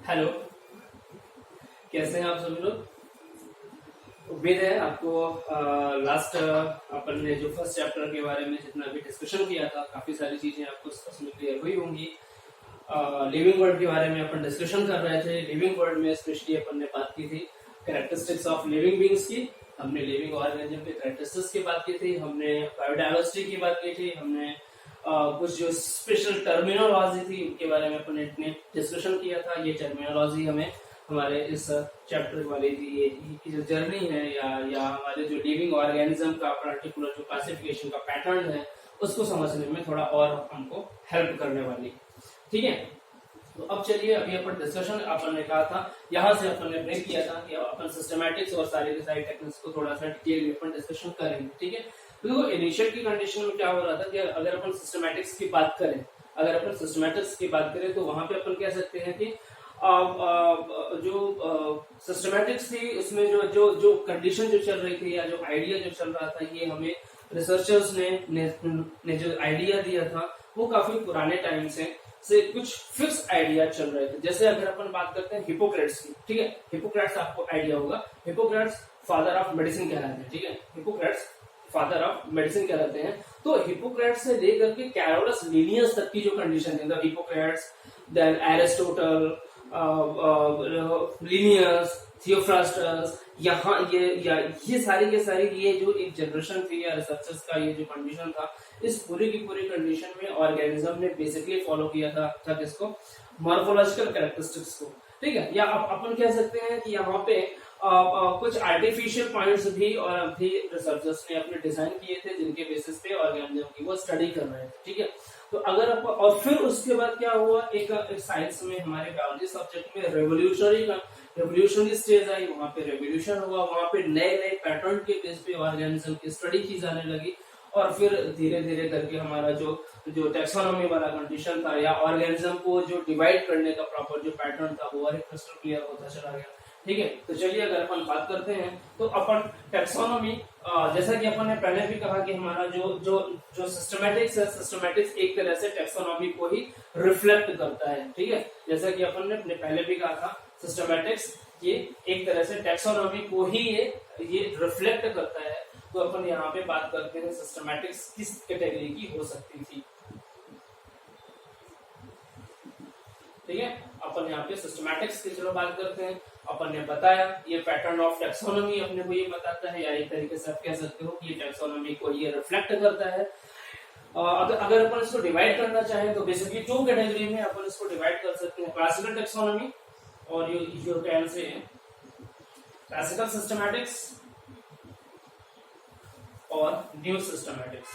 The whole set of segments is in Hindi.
हेलो, कैसे हैं आप सभी लोग। उम्मीद है आपको लास्ट अपन ने जो फर्स्ट चैप्टर के बारे में जितना भी डिस्कशन किया था काफी सारी चीजें आपको उसमें क्लियर हुई होंगी। लिविंग वर्ड के बारे में अपन डिस्कशन कर रहे थे। लिविंग वर्ड में स्पेशली अपन ने बात की थी कैरेक्टरिस्टिक्स ऑफ लिविंग बींग्स की। हमने लिविंग ऑर्गेनिज्म के कैरेक्टरिस्टिक्स की बात की थी, हमने बायोडाइवर्सिटी की बात की थी, हमने कुछ जो स्पेशल टर्मिनोलॉजी थी उनके बारे में अपन ने डिस्कशन किया था। ये टर्मिनोलॉजी हमें हमारे इस चैप्टर वाली ये जो जर्नी है या हमारे जो लिविंग ऑर्गेनिज्म का पर्टिकुलर जो क्लासिफिकेशन का पैटर्न है उसको समझने में थोड़ा और हमको हेल्प करने वाली। ठीक है, तो अब चलिए अभी अपन डिस्कशन अपन ने कहा था यहाँ से अपन ने ब्रेक किया था कि अपन सिस्टमैटिक्स और सारी की सारी टेक्निक्स को थोड़ा सा डिटेल में अपन डिस्कशन करेंगे। ठीक है, तो देखो इनिशियल की कंडीशन में क्या हो रहा था कि अगर अपन सिस्टमैटिक्स की बात करें, तो वहां पे अपन कह सकते हैं कि जो सिस्टमैटिक्स थी उसमें जो जो जो कंडीशन जो चल रही थी या जो आइडिया जो चल रहा था, ये हमें रिसर्चर्स ने जो आइडिया दिया था वो काफी पुराने टाइम से कुछ फिक्स आइडिया चल रहे थे। जैसे अगर अपन बात करते हैं हिपोक्रेट्स की, ठीक है, हिपोक्रेट्स आपको आइडिया होगा, हिपोक्रेट्स फादर ऑफ मेडिसिन कहलाते हैं। ठीक है, हिपोक्रेट्स फादर ऑफ मेडिसिन कहलाते हैं। तो हिपोक्रेट्स से लेकर के कैरोलस लीनियस तक की जो कंडीशन है, Hippocrates, then Aristotle, Linnaeus, Theophrastus, यहाँ ये सारी के सारी ये जो एक जनरेशन थी या रिसर्चर्स का ये जो कंडीशन था, इस पूरी की पूरी कंडीशन में ऑर्गेनिज्म ने बेसिकली फॉलो किया था किसको, मॉर्फोलॉजिकल कैरेक्टरिस्टिक्स को। ठीक है, या अपन कह सकते हैं कि यहाँ पे कुछ आर्टिफिशियल पॉइंट्स भी और भी रिसर्चर्स ने अपने डिजाइन किए थे जिनके बेसिस पे ऑर्गेनिज्म की वो स्टडी कर रहे थे। ठीक है, तो अगर और फिर उसके बाद क्या हुआ, एक साइंस में हमारे बायोलॉजी सब्जेक्ट में रेवोल्यूशनरी स्टेज आई, वहां पे रेवोल्यूशन हुआ, वहां पे नए नए पैटर्न के बेस पे ऑर्गेनिज्म की स्टडी की जाने लगी। और फिर धीरे धीरे करके हमारा जो टेक्सोनॉमी वाला कंडीशन था या ऑर्गेनिज्म को जो डिवाइड करने का प्रॉपर जो पैटर्न था वो और क्रिस्टल क्लियर होता चला गया। ठीक है, तो चलिए अगर अपन बात करते हैं तो अपन टेक्सोनॉमी, जैसा कि अपन ने पहले भी कहा कि हमारा जो सिस्टमैटिक्स है, सिस्टमैटिक्स एक तरह से टेक्सोनॉमी को ही रिफ्लेक्ट करता है। ठीक है, जैसा कि अपन ने पहले भी कहा था सिस्टमैटिक्स ये एक तरह से टेक्सोनॉमी को ही ये रिफ्लेक्ट करता है। तो अपन यहाँ पे बात करते हैं सिस्टमैटिक्स किस कैटेगरी की हो सकती थी। ठीक है, अपन यहाँ पे सिस्टमैटिक्स की चलो बात करते हैं। अपन ने बताया ये पैटर्न ऑफ टेक्सोनॉमी अपने को ये बताता है, या एक तरीके से आप कह सकते हो कि ये टेक्सोनॉमी को ये रिफ्लेक्ट करता है। अगर अपन इसको डिवाइड करना चाहें तो बेसिकली टू कैटेगरी में अपन इसको डिवाइड कर सकते हैं, क्लासिकल टेक्सोनॉमी और you can say classical systematics और new systematics,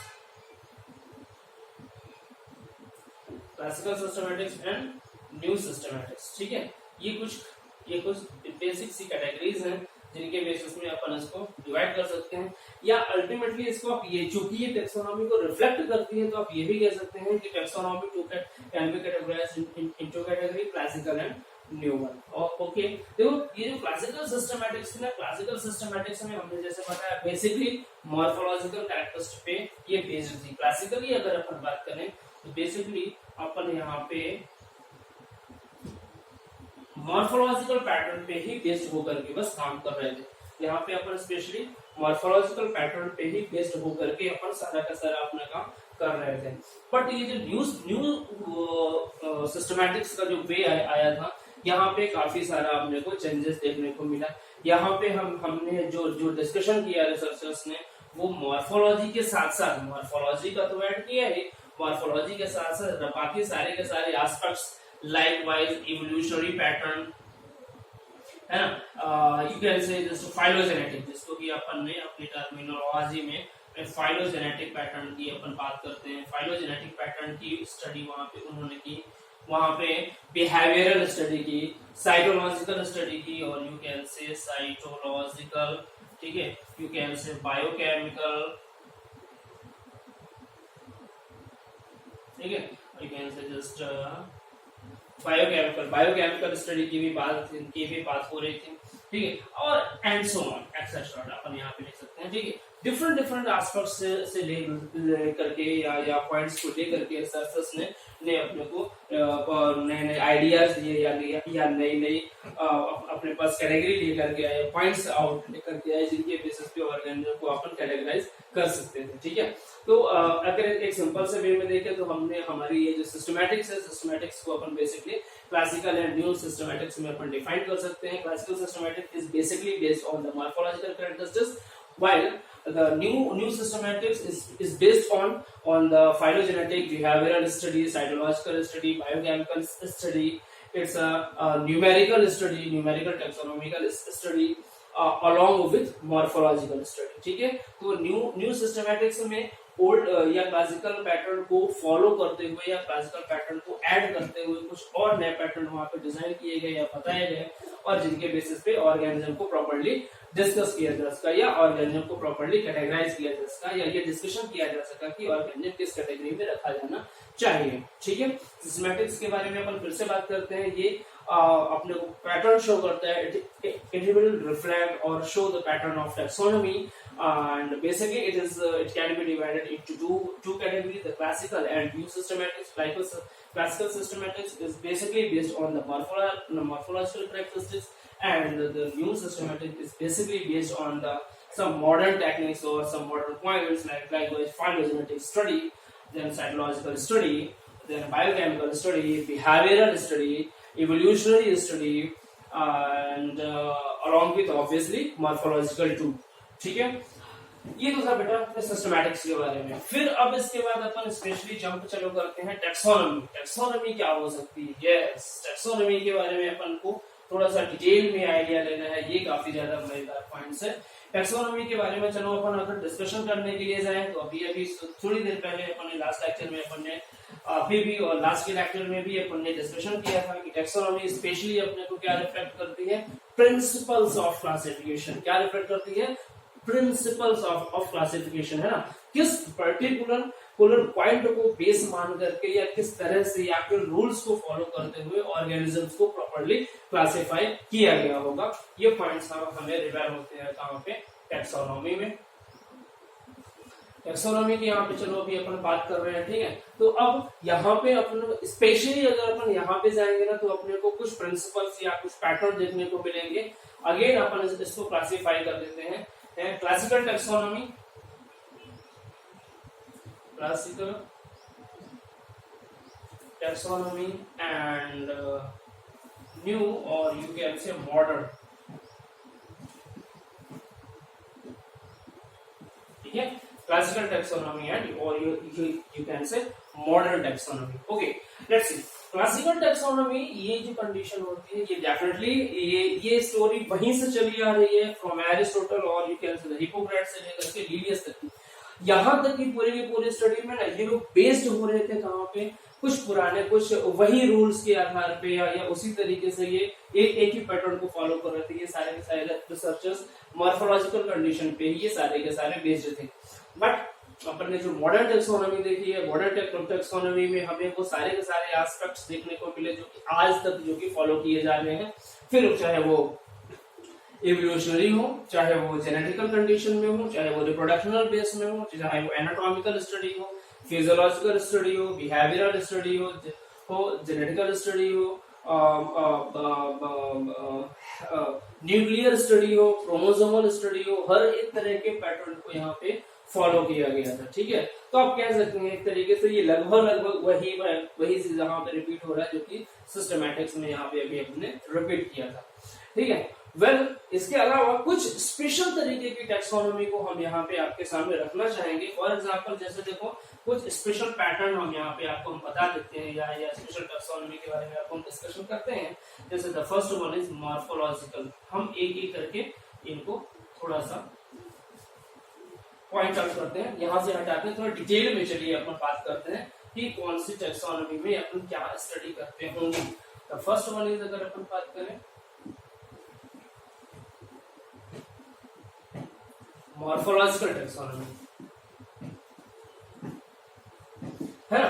classical systematics and new systematics. ठीक है, ये कुछ बेसिक सी कैटेगरीज हैं जिनके बेसिस में अपन इसको डिवाइड कर सकते हैं। या अल्टीमेटली इसको आप ये चूंकि ये टेक्सोनॉमी को रिफ्लेक्ट करती है तो आप ये भी कह सकते हैं कि taxonomy can be categorised into category classical and new one. Okay, देखो ये जो क्लासिकल सिस्टमैटिक्स है ना, क्लासिकल सिस्टमैटिक्स में हमने जैसे बताया बेसिकली मॉर्फोलॉजिकल कैरेक्टरिस्टिक्स पे ये बेस्ड थी। क्लासिकली अगर अपन बात करें तो बेसिकली अपन यहाँ पे मॉर्फोलॉजिकल पैटर्न पे ही बेस्ड होकर के बस काम कर रहे थे। यहाँ पे अपन स्पेशली मॉर्फोलॉजिकल पैटर्न पे ही बेस्ड होकर के अपन सारा का सारा अपना काम कर रहे थे। बट ये जो न्यू सिस्टमैटिक्स का जो वे आया था, यहाँ पे काफी सारा अपने को चेंजेस देखने को मिला। यहाँ पे हमने जो डिस्कशन किया रिसर्चर्स ने वो मॉर्फोलॉजी के साथ साथ, मॉर्फोलॉजी का तो ऐड किया है, मॉर्फोलॉजी के साथ साथ बाकी सारे के सारे एस्पेक्ट्स likewise evolutionary pattern है ना, you can say जैसे phylogenetic, जिसको कि अपन ने अपनी टर्मिनोलॉजी में फाइलोजेनेटिक पैटर्न की अपन बात करते हैं। फाइलोजेनेटिक पैटर्न की स्टडी वहां पे उन्होंने की, वहां पे बिहेवियरल स्टडी की, साइकोलॉजिकल स्टडी की और यू कैन से साइटोलॉजिकल, ठीक है, यू कैन से बायोकेमिकल, ठीक है, यू कैन से जस्ट बायोकेमिकल स्टडी की भी बात हो रही थी। ठीक है, और एंड सो ऑन एक्सेट्रा अपन यहाँ पे लिख सकते हैं। ठीक है, डिफरेंट डिफरेंट एस्पेक्ट से ले करके या पॉइंट्स को ले करके रिसर्चर्स ने अपने को नए नए आइडियाज दिए या नई नई अपने पास कैटेगरी लेकर के आए, पॉइंट्स आउट लेकर के आए, जिनके बेसिस पे ऑर्गेनिज्म को अपन कैटेगराइज कर सकते थे। ठीक है, तो अगर एक सिंपल से वे में देखें तो हमने हमारी ये जो सिस्टमैटिक्स है, सिस्टमैटिक्स को अपन basically classical and new systematics में अपन डिफाइन कर सकते हैं। Classical systematics is basically based on the morphological characteristics, while the new systematics is based on the phylogenetic, behavioral study, cytological study, biochemical study. It's a numerical study, numerical taxonomical study along with morphological study. ठीक है, तो न्यू सिस्टमैटिक्स में ओल्ड या क्लासिकल पैटर्न को फॉलो करते हुए या क्लासिकल पैटर्न को ऐड करते हुए कुछ और नए पैटर्न वहां पे डिजाइन किए गए या बताए गए, और जिनके बेसिस पे ऑर्गेनिज्म को प्रॉपर्ली डिस्कस किया जा सका या ऑर्गेनिज्म को प्रॉपर्ली कैटेगराइज किया जा सका या ये डिस्कशन किया जा सका कि ऑर्गेनिज्म किस कैटेगरी में रखा जाना चाहिए। ठीक है, सिस्टमैटिक्स के बारे में अपन फिर से बात करते हैं। ये अपने को पैटर्न शो करता है, इट विल रिफ्लेक्ट और show the pattern of taxonomy, and basically it can be divided into two categories, the classical and new systematics. Classical systematics is basically based on the morphological characteristics, and the new systematic is basically based on some modern techniques or some modern points like phylogenetic study, then cytological study, then biochemical study, behavioral study, evolutionary study, and along with obviously morphological too. ठीक है, ये तो था बेटा सिस्टमैटिक्स के बारे में। फिर अब इसके बाद अपन स्पेशली जंप चलो करते हैं टैक्सोनॉमी। टैक्सोनॉमी क्या हो सकती है? यस, टैक्सोनॉमी के बारे में अपन को थोड़ा सा डिटेल में आइडिया लेना है, ये काफी ज्यादा मजेदार पॉइंट्स है। टैक्सोनॉमी के बारे में चलो अपन अगर डिस्कशन करने के लिए जाए तो अभी थोड़ी देर पहले अपन ने लास्ट लेक्चर में अपन ने अभी भी और लास्ट के लेक्चर में भी अपन ने डिस्कशन किया था कि टैक्सोनॉमी स्पेशली अपने को क्या रिफ्लेक्ट करती है? Principles of classification. क्या रिफ्लेक्ट करती है? प्रिंसिपल्स ऑफ क्लासिफिकेशन, है ना। किस पर्टिकुलर पॉइंट को बेस मान करके या किस तरह से या फिर रूल्स को फॉलो करते हुए ऑर्गेनिजम्स को प्रॉपर्ली क्लासिफाई किया गया होगा, ये पॉइंट्स हमें रिवाइव होते हैं कहां पे? टैक्सोनॉमी में। टैक्सोनॉमी की यहाँ पे चलो अभी अपन बात कर रहे हैं, ठीक है। तो अब यहाँ पे अपन स्पेशली अगर अपन यहाँ पे जाएंगे ना तो अपने को कुछ प्रिंसिपल्स या कुछ पैटर्न देखने को मिलेंगे। अगेन अपन इसको क्लासिफाई कर देते हैं। Classical taxonomy, classical taxonomy and new, or you can say modern, ठीक है। classical taxonomy and or you can say modern taxonomy. Okay, let's see. Classical taxonomy, ये जो कंडीशन होती है ये डेफिनेटली ये स्टोरी वहीं से चली आ रही है फ्रॉम एरिस्टोटल और यू कैन से हिप्पोक्रेट्स से लेकर के लीवियस तक की। यहाँ तक की पूरी स्टडी में ना ये लोग बेस्ड हो रहे थे कहाँ पे? कुछ पुराने कुछ वही रूल्स के आधार पे या उसी तरीके से ये एक ही पैटर्न को फॉलो कर रहे थे। ये सारे के सारे रिसर्चर्स मॉर्फोलॉजिकल कंडीशन पे ये सारे के सारे बेस्ड थे। बट अपन ने जो मॉडर्न टैक्सोनॉमी देखी है, मॉडर्न टैक्सोनॉमी में हमें वो सारे के सारे एस्पेक्ट्स देखने को मिले जो कि आज तक जो कि फॉलो किए जा रहे हैं। फिर चाहे वो एवोल्यूशनरी हो, चाहे वो जेनेटिकल कंडीशन में हो, चाहे वो रिप्रोडक्शनल बेस में हो, चाहे वो एनाटॉमिकल स्टडी हो, फिजियोलॉजिकल स्टडी हो, बिहेवियरल स्टडी हो, जेनेटिकल स्टडी हो, न्यूक्लियर स्टडी हो, क्रोमोसोमल स्टडी हो, हर एक तरह के पैटर्न को यहाँ पे फॉलो किया गया था। ठीक है, तो आप कह सकते हैं एक तरीके से ये लगभग वही चीज यहाँ पे रिपीट हो रहा है जो कि सिस्टमैटिक्स में यहाँ पे अभी हमने रिपीट किया था। ठीक है, इसके अलावा कुछ स्पेशल तरीके की टैक्सोनॉमी को हम यहाँ पे आपके सामने रखना चाहेंगे। फॉर एग्जांपल जैसे देखो कुछ स्पेशल पैटर्न हम यहाँ पे आपको हम बता देते हैं या स्पेशल टैक्सोनॉमी के बारे में आपको हम डिस्कशन करते हैं। जैसे the first one is morphological. हम एक करके इनको थोड़ा सा पॉइंट आउट करते हैं, यहाँ से हटाते हैं, थोड़ा डिटेल में चलिए अपन बात करते हैं कि कौन सी टैक्सोनॉमी में अपन क्या स्टडी करते होंगे। द फर्स्ट वन इज, अगर अपन बात करें मॉर्फोलॉजिकल टैक्सोनॉमी, है ना।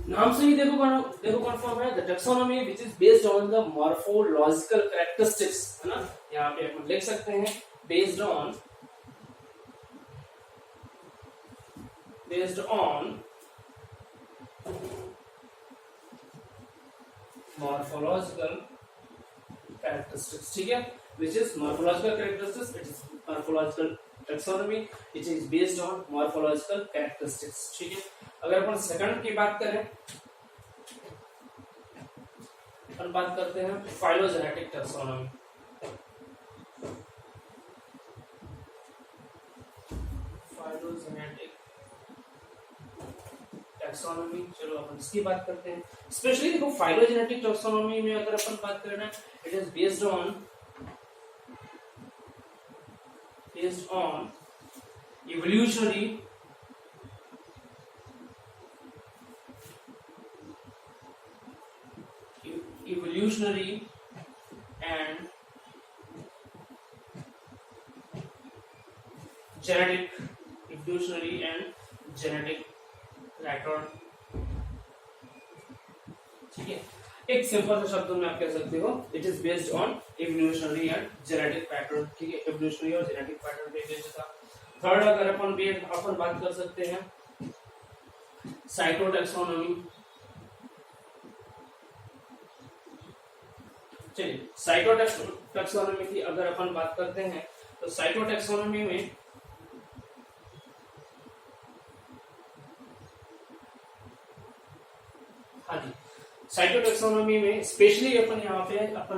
नाम से ही देखो कन्फर्म है, the taxonomy which is based on the morphological characteristics, है ना। यहाँ पे अपन लिख सकते हैं based on based on morphological characteristics, ठीक है, which is morphological characteristics, it is morphological taxonomy, it is based on morphological characteristics, ठीक है। अगर अपन सेकंड की बात करें, अपन बात करते हैं फाइलोजेनेटिक टैक्सोनॉमी। फाइलोजेनेटिक टैक्सोनॉमी, चलो अपन इसकी बात करते हैं। स्पेशली देखो फाइलोजेनेटिक टैक्सोनॉमी में अगर अपन बात करें ना, it is based on evolutionary and genetic pattern, ठीक है। एक सिंपल सा शब्दों में आप कह सकते हो it is based on evolutionary and genetic pattern, ठीक है, इवोल्यूशनरी और जेनेटिक पैटर्न पे बेस्ड था। थर्ड अगर अपन बात कर सकते हैं साइटोटैक्सोनॉमी। चलिए साइटोटैक्सोनॉमी की अगर अपन बात करते हैं तो साइटोटैक्सोनॉमी में हाँ जी, साइटोटैक्सोनॉमी में स्पेशली अपन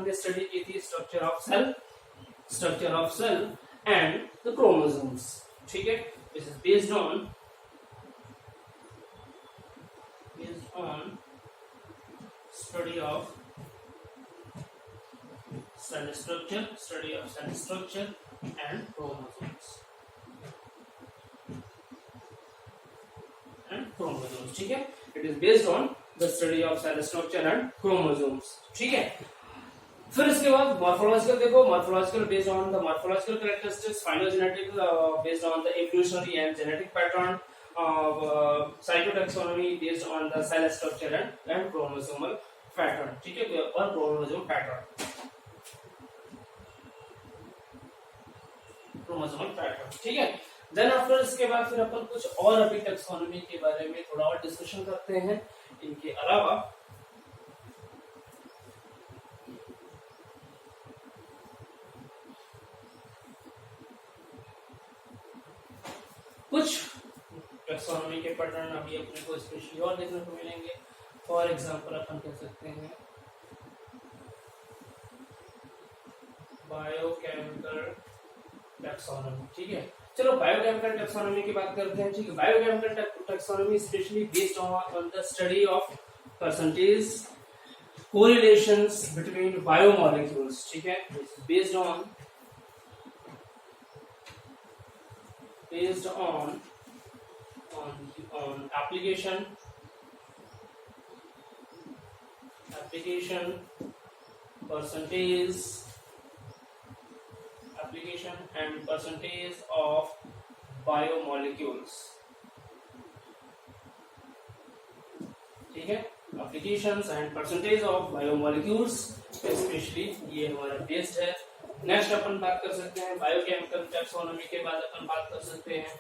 ने स्टडी की थी structure of cell and the chromosomes, ठीक है। This is based on study of cell structure and chromosomes, ठीक है। It is based on the study of cell structure and chromosomes, ठीक है। फिर इसके बाद मॉर्फोलॉजिकल देखो, morphological based on the morphological characteristics, phylogenetic based on the evolutionary and genetic pattern, cytotaxonomy based on the cell structure and chromosomal pattern, ठीक है, और क्रोमोसोम पैटर्न, ठीक है। देन आफ्टर इसके बाद फिर अपन कुछ और अभी टैक्सोनॉमी के बारे में थोड़ा और डिस्कशन करते हैं। इनके अलावा कुछ टैक्सोनॉमी के पैटर्न अभी अपने को स्पेशली और देखने को मिलेंगे। फॉर एग्जांपल अपन कह सकते हैं बायोकेमिकल टैक्सोनॉमी, ठीक है। चलो बायोकेमिकल टैक्सोनॉमी की बात करते हैं, ठीक है। Biochemical taxonomy specially based on the study of percentage correlations between biomolecules, ठीक है। Based on application and percentage of biomolecules, ठीक है। applications and percentage of biomolecules specially ये हमारा बेस्ड है। नेक्स्ट अपन बात कर सकते हैं बायोकेमिकल टैक्सोनॉमी के बाद अपन बात कर सकते हैं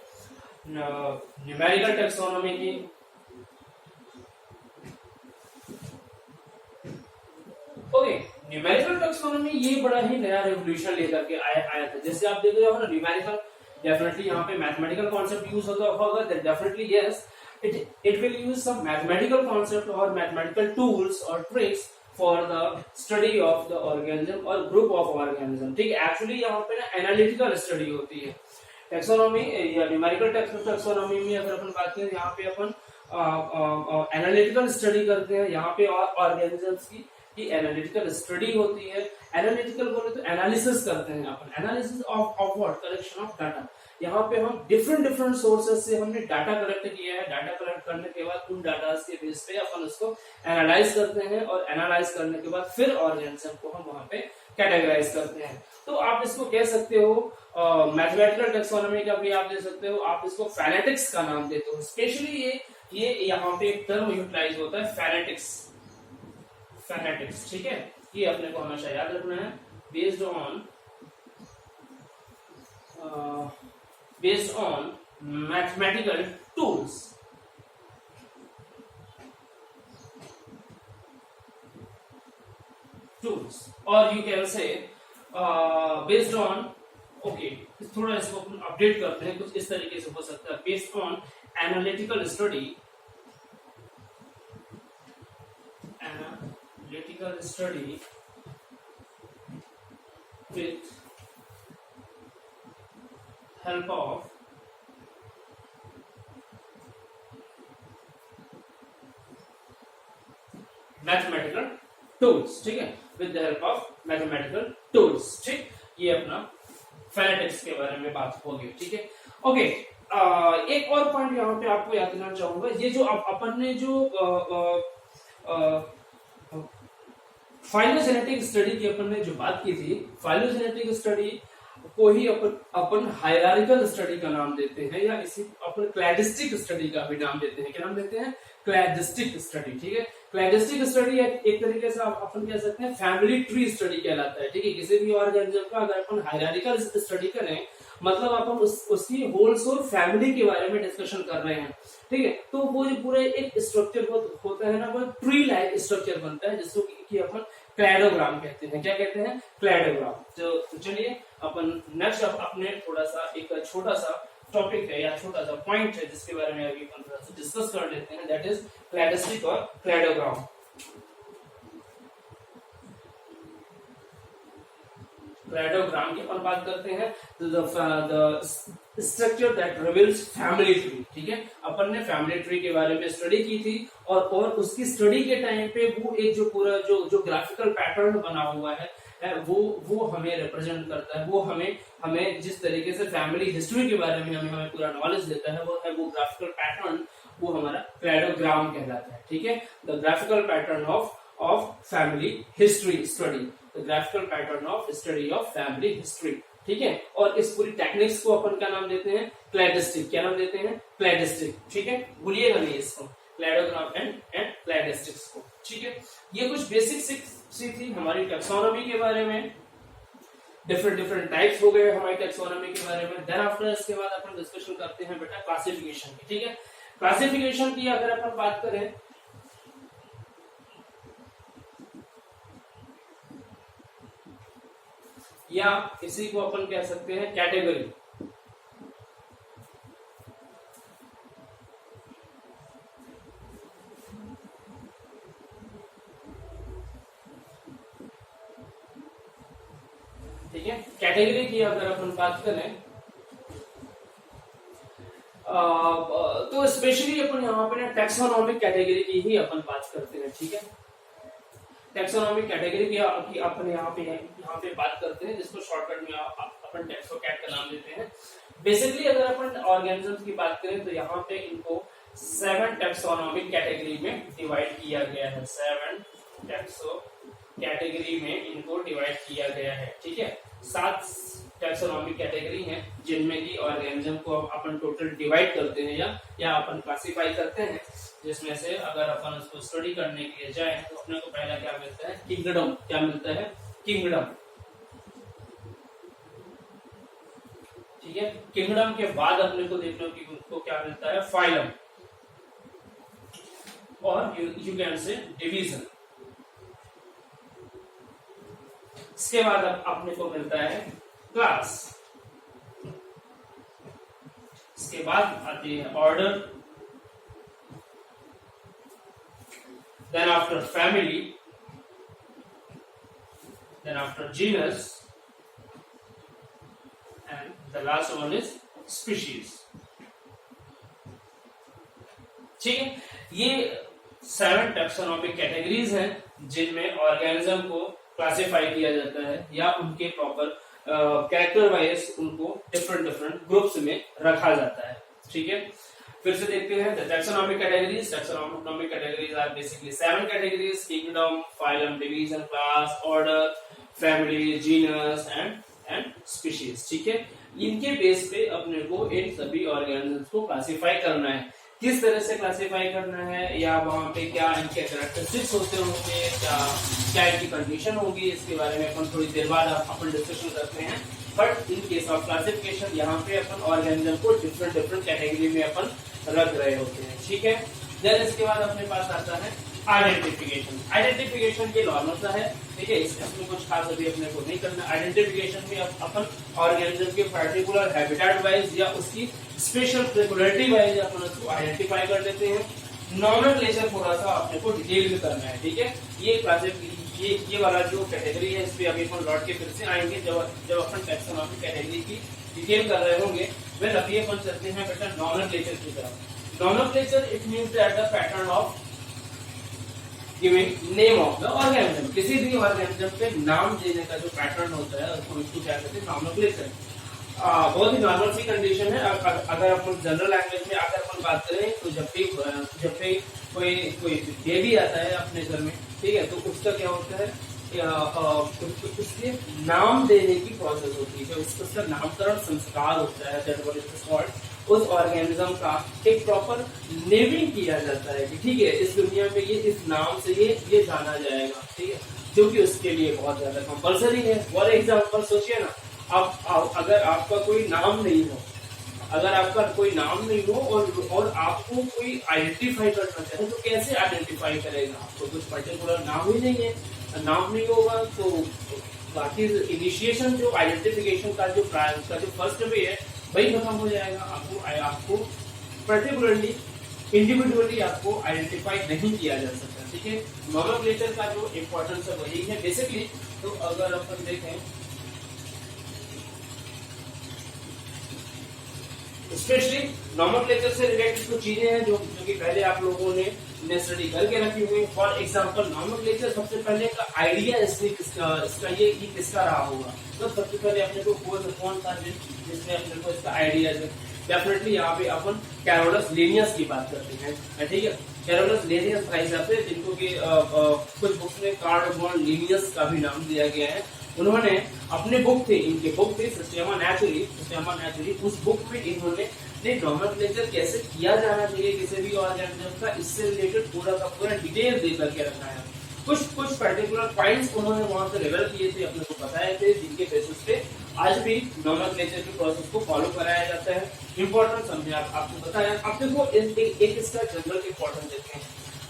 न्यूमेरिकल टैक्सोनॉमी की। ओके, न्यूमेरिकल टैक्सोनॉमी ये बड़ा ही नया रेवोल्यूशन लेकर के आया था। जैसे आप देख रहे हो ना, न्यूमेरिकल डेफिनेटली यहाँ पे मैथमेटिकल कॉन्सेप्ट यूज होता होगा, definitely yes, it will use some mathematical concept or mathematical tools or tricks for the study of the organism or group of organism, ठीक है। एक्चुअली यहाँ पे ना एनालिटिकल स्टडी होती है टैक्सोनॉमी या न्यूमेरिकल टैक्सोनॉमी में। अगर अपन बात करें यहाँ पे अपन एनालिटिकल स्टडी करते हैं, यहाँ पे ऑर्गेनिजम्स की एनालिटिकल स्टडी होती है। एनालिटिकल बोले तो एनालिसिस करते हैं अपन, analysis of what, collection of data. यहाँ पे हम डिफरेंट सोर्सेस से हमने डाटा कलेक्ट किया है। डाटा कलेक्ट करने के बाद उन डाटा के बेस पे अपन उसको एनालाइज करते हैं, और एनालाइज करने के बाद फिर ऑर्गेनिज्म को हम वहां पे कैटेगराइज करते हैं। तो आप इसको कह सकते हो मैथमेटिकल टैक्सोनॉमी का भी आप दे सकते हो, आप इसको फेनेटिक्स का नाम देते हो। स्पेशली ये यहाँ पे एक टर्म यूटिलाइज होता है फेनेटिक्स, ठीक है। ये अपने को हमेशा याद रखना है। Based on mathematical tools. Or you can say based on, okay, थोड़ा इसको अपन अपडेट करते हैं, कुछ इस तरीके से हो सकता है, based on analytical study with help of mathematical tools, ठीक है, with the help of mathematical tools, ठीक। ये अपना फेनेटिक्स के बारे में बात होगी, ठीक है। ओके, एक और पॉइंट यहाँ पे आपको याद करना चाहूंगा, ये जो अपन ने जो फाइलोजेनेटिक स्टडी की अपन ने जो बात की थी, फाइलोजेनेटिक स्टडी को ही अपन हायरार्किकल स्टडी का नाम देते हैं, या इसी अपन क्लैडिस्टिक स्टडी का भी नाम देते हैं। क्या नाम देते हैं? क्लैडिस्टिक स्टडी, ठीक है। क्लैडिस्टिक स्टडी एक तरीके से अपन कह सकते हैं फैमिली ट्री स्टडी कहलाता है, ठीक है। किसी भी ऑर्गेनिज्म का अगर अपन हायरार्किकल स्टडी करें, मतलब अपन उसकी होल सोल फैमिली के बारे में डिस्कशन कर रहे हैं, ठीक है, तो वो जो पूरा एक स्ट्रक्चर होता है ना, वो ट्री लाइक स्ट्रक्चर बनता है, जिसको कि अपन क्लैडोग्राम कहते हैं। क्या कहते हैं? क्लैडोग्राम। तो चलिए अपन नेक्स्ट अपने थोड़ा सा एक छोटा सा टॉपिक है या छोटा सा पॉइंट है जिसके बारे में अभी अपन थोड़ा सा डिस्कस कर लेते हैं, दैट इज क्लैडिस्टिक और क्लैडोग्राम। क्लैडोग्राम की अपन बात करते हैं, the structure that reveals family tree, ठीक है। अपन ने फैमिली ट्री के बारे में स्टडी की थी, और उसकी स्टडी के टाइम पे वो एक जो पूरा जो ग्राफिकल पैटर्न बना हुआ है वो हमें रिप्रेजेंट करता है, वो हमें जिस तरीके से फैमिली हिस्ट्री के बारे में हमें पूरा नॉलेज देता है, वो ग्राफिकल पैटर्न, वो हमारा क्लैडोग्राम कहलाता है, ठीक है। The graphical pattern of family history study, the graphical pattern of study of family history, ठीक है। और इस पूरी टेक्निक्स को अपन क्या नाम देते हैं? क्लैडिस्टिक। क्या नाम देते हैं? क्लैडिस्टिक, ठीक है। भूलिएगा नहीं इसको, क्लैडोग्राम एंड क्लैडिस्टिक्स को, ठीक है। ये कुछ बेसिक सी थी हमारी टेक्सोनॉमी के बारे में, डिफरेंट टाइप्स हो गए हमारी टेक्सोनॉमी के बारे में। देन आफ्टर इसके बाद अपन डिस्कशन करते हैं बेटा क्लासिफिकेशन की, ठीक है। क्लासिफिकेशन की अगर अपन बात करें, या इसी को अपन कह सकते हैं कैटेगरी, ठीक है। कैटेगरी की अगर अपन बात करें तो स्पेशली अपन यहाँ पे टैक्सोनॉमिक कैटेगरी की ही अपन बात करते हैं, ठीक है। टैक्सोनॉमिक कैटेगरी की अपन यहाँ पे बात करते हैं, जिसको शॉर्टकट में अपन टैक्सोकैट का नाम देते हैं। बेसिकली अगर अपन ऑर्गेनिजम्स की बात करें तो यहाँ पे इनको 7 टैक्सोनॉमिक कैटेगरी में डिवाइड किया गया है, 7 टैक्सो कैटेगरी में इनको डिवाइड किया गया है, ठीक है। 7 टैक्सोनॉमिक कैटेगरी हैं, जिनमें की ऑर्गेनिज्म को अपन टोटल डिवाइड करते हैं या अपन क्लासिफाई करते हैं, जिसमें से अगर अपन उसको स्टडी करने के लिए जाएं तो अपने को पहला क्या मिलता है? किंगडम। क्या मिलता है? किंगडम, ठीक है। किंगडम के बाद अपने को देखने को क्या मिलता है? फाइलम, और यू कैन से डिवीजन। इसके बाद अपने को मिलता है क्लास, इसके बाद आती है order, then after family, then after genus, and the last one is species, ठीक है। ये 7 टैक्सोनॉमिक कैटेगरीज हैं जिनमें ऑर्गेनिज्म को क्लासिफाई किया जाता है, या उनके प्रॉपर कैरेक्टर वाइज उनको डिफरेंट ग्रुप्स में रखा जाता है, ठीक है। फिर से देखते हैं the taxonomic categories. Taxonomic categories are basically 7 categories: kingdom, phylum, division, class, order, family, genus and species, ठीक है। इनके बेस पे अपने को इन सभी ऑर्गेनिजम्स को क्लासिफाई करना है। किस तरह से क्लासिफाई करना है, या वहाँ पे क्या इनके कैरेक्टरिस्टिक्स होते होंगे, क्या क्या इनकी कंडीशन होगी, इसके बारे में अपन थोड़ी देर बाद अपन डिस्कशन करते हैं। But in case of classification यहाँ पे अपन ऑर्गेनिज्म को डिफरेंट डिफरेंट कैटेगरी में अपन रख रहे होते हैं, ठीक है। देन इसके बाद अपने पास आता है आइडेंटिफिकेशन। आइडेंटिफिकेशन के नॉर्मल सा है, ठीक है, इसमें कुछ खास अभी अपने को नहीं करना। आइडेंटिफिकेशन में अपन ऑर्गेनिज्म के पर्टिकुलर हैबिटेट वाइज या उसकी स्पेशल पेक्युलरिटी वाइज अपन उसको आइडेंटिफाई कर लेते हैं। नॉमेनक्लेचर थोड़ा सा अपने को डिटेल में करना है, ठीक है। ये क्लासिफिकेशन ये वाला जो कैटेगरी है, इस पे अभी अपन लौट के फिर से आएंगे जब अपन टैक्सोनॉमी कैटेगरी की डिटेल कर रहे होंगे। फिर अभी अपन चलते हैं बेटा नॉमेनक्लेचर की तरफ। Nomenclature it means that the pattern of giving name of the organism. किसी भी ऑर्गेनिज्म पे नाम देने का जो पैटर्न होता है उसको क्या कहते हैं, नॉमेनक्लेचर। बहुत ही नॉर्मल सी कंडीशन है। अगर अपन जनरल लैंग्वेज में अगर अपन बात करें तो जब भी कोई बेबी आता है अपने घर में, ठीक है, तो उसका क्या होता है, उसके नाम देने की प्रोसेस होती है, उसका नामकरण संस्कार होता है, दैट व्हाट इज कॉल्ड। उस ऑर्गेनिज्म का एक प्रॉपर नेमिंग किया जाता है कि ठीक है, इस दुनिया में ये इस नाम से ये जाना जाएगा, ठीक है, जो कि उसके लिए बहुत ज्यादा कंपल्सरी है। फॉर एग्जाम्पल सोचिए ना, अब अगर आपका कोई नाम नहीं हो, अगर आपका कोई नाम नहीं हो और आपको कोई आइडेंटिफाई करना चाहे तो कैसे आइडेंटिफाई करेगा? आपको कुछ पर्टिकुलर नाम ही नहीं है, नाम नहीं होगा तो बाकी इनिशिएशन जो आइडेंटिफिकेशन का जो फर्स्ट वे है वही खत्म हो जाएगा। आपको पर्टिकुलरली इंडिविजुअली आपको आइडेंटिफाई नहीं किया जा सकता, ठीक है। नॉमेनक्लेचर का जो इम्पोर्टेंस है वही है बेसिकली। तो अगर अपन देखें स्पेशली नॉमेनक्लेचर से रिलेटेड कुछ चीजें हैं जो कि पहले आप लोगों ने स्टडी करके रखी हुई। फॉर एग्जांपल नॉमेनक्लेचर सबसे पहले का आइडिया इसका ये किसका रहा होगा, तो सबसे पहले अपने को कौन था जिसने अपने को इसका आइडिया है। डेफिनेटली यहाँ पे अपन कैरोलस लिनियस की बात करते हैं, ठीक है। कैरोलस लिनियस भाई साहब थे जिनको कि कुछ बुक्स में कार्डमोन लिनियस का भी नाम दिया गया है। उन्होंने अपने इनके बुक थे सिस्टेमा नेचुरली। उस बुक में इन्होंने नॉमेनक्लेचर कैसे किया जाना चाहिए किसी भी ऑर्गेनिज्म का, इससे रिलेटेड पूरा का पूरा डिटेल दे करके रखा है। कुछ पर्टिकुलर पॉइंट्स उन्होंने वहां से रिवर किए थे, अपने को बताए थे, जिनके बेसिस पे आज भी नॉमेनक्लेचर के प्रोसेस को फॉलो कराया जाता है। इंपॉर्टेंस हमने आपको बताया। अब देखो एक इसका जनरल इंपॉर्टेंस देखते हैं।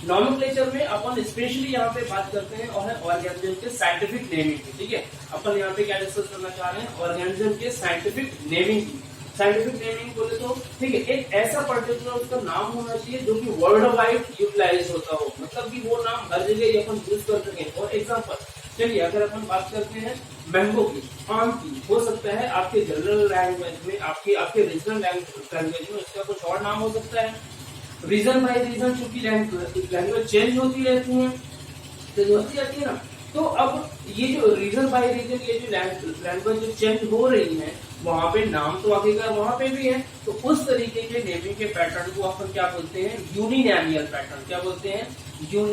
नॉमेनक्लेचर में अपन स्पेशली यहाँ पे बात करते हैं और ऑर्गेनिज्म के साइंटिफिक नेमिंग की, ठीक है। अपन यहाँ पे क्या डिस्कस करना चाह रहे हैं, ऑर्गेनिज्म के साइंटिफिक नेमिंग की। साइंटिफिक नेमिंग बोले तो ठीक है, एक ऐसा पर्टिकुलर उसका नाम होना चाहिए जो कि वर्ल्ड वाइड यूटिलाइज होता हो, मतलब कि वो नाम हर जगह अपन यूज कर सके। फॉर एग्जाम्पल चलिए अगर अपन बात करते हैं मैंगो की, आम की, हो सकता है आपके जनरल लैंग्वेज में, आपके रीजनल लैंग्वेज में उसका कुछ और नाम हो सकता है। रीजन बाय रीजन चूंकि लैंग्वेज चेंज होती रहती है, ना, तो अब ये जो रीजन बाय रीजन ये जो लैंग्वेज जो चेंज हो रही है, वहां पे नाम तो आखिरकार वहां पे भी है। तो उस तरीके के नेमिंग के पैटर्न को अपन क्या बोलते हैं, यूनिनेमियल पैटर्न। क्या बोलते हैं, यूनिनेमियल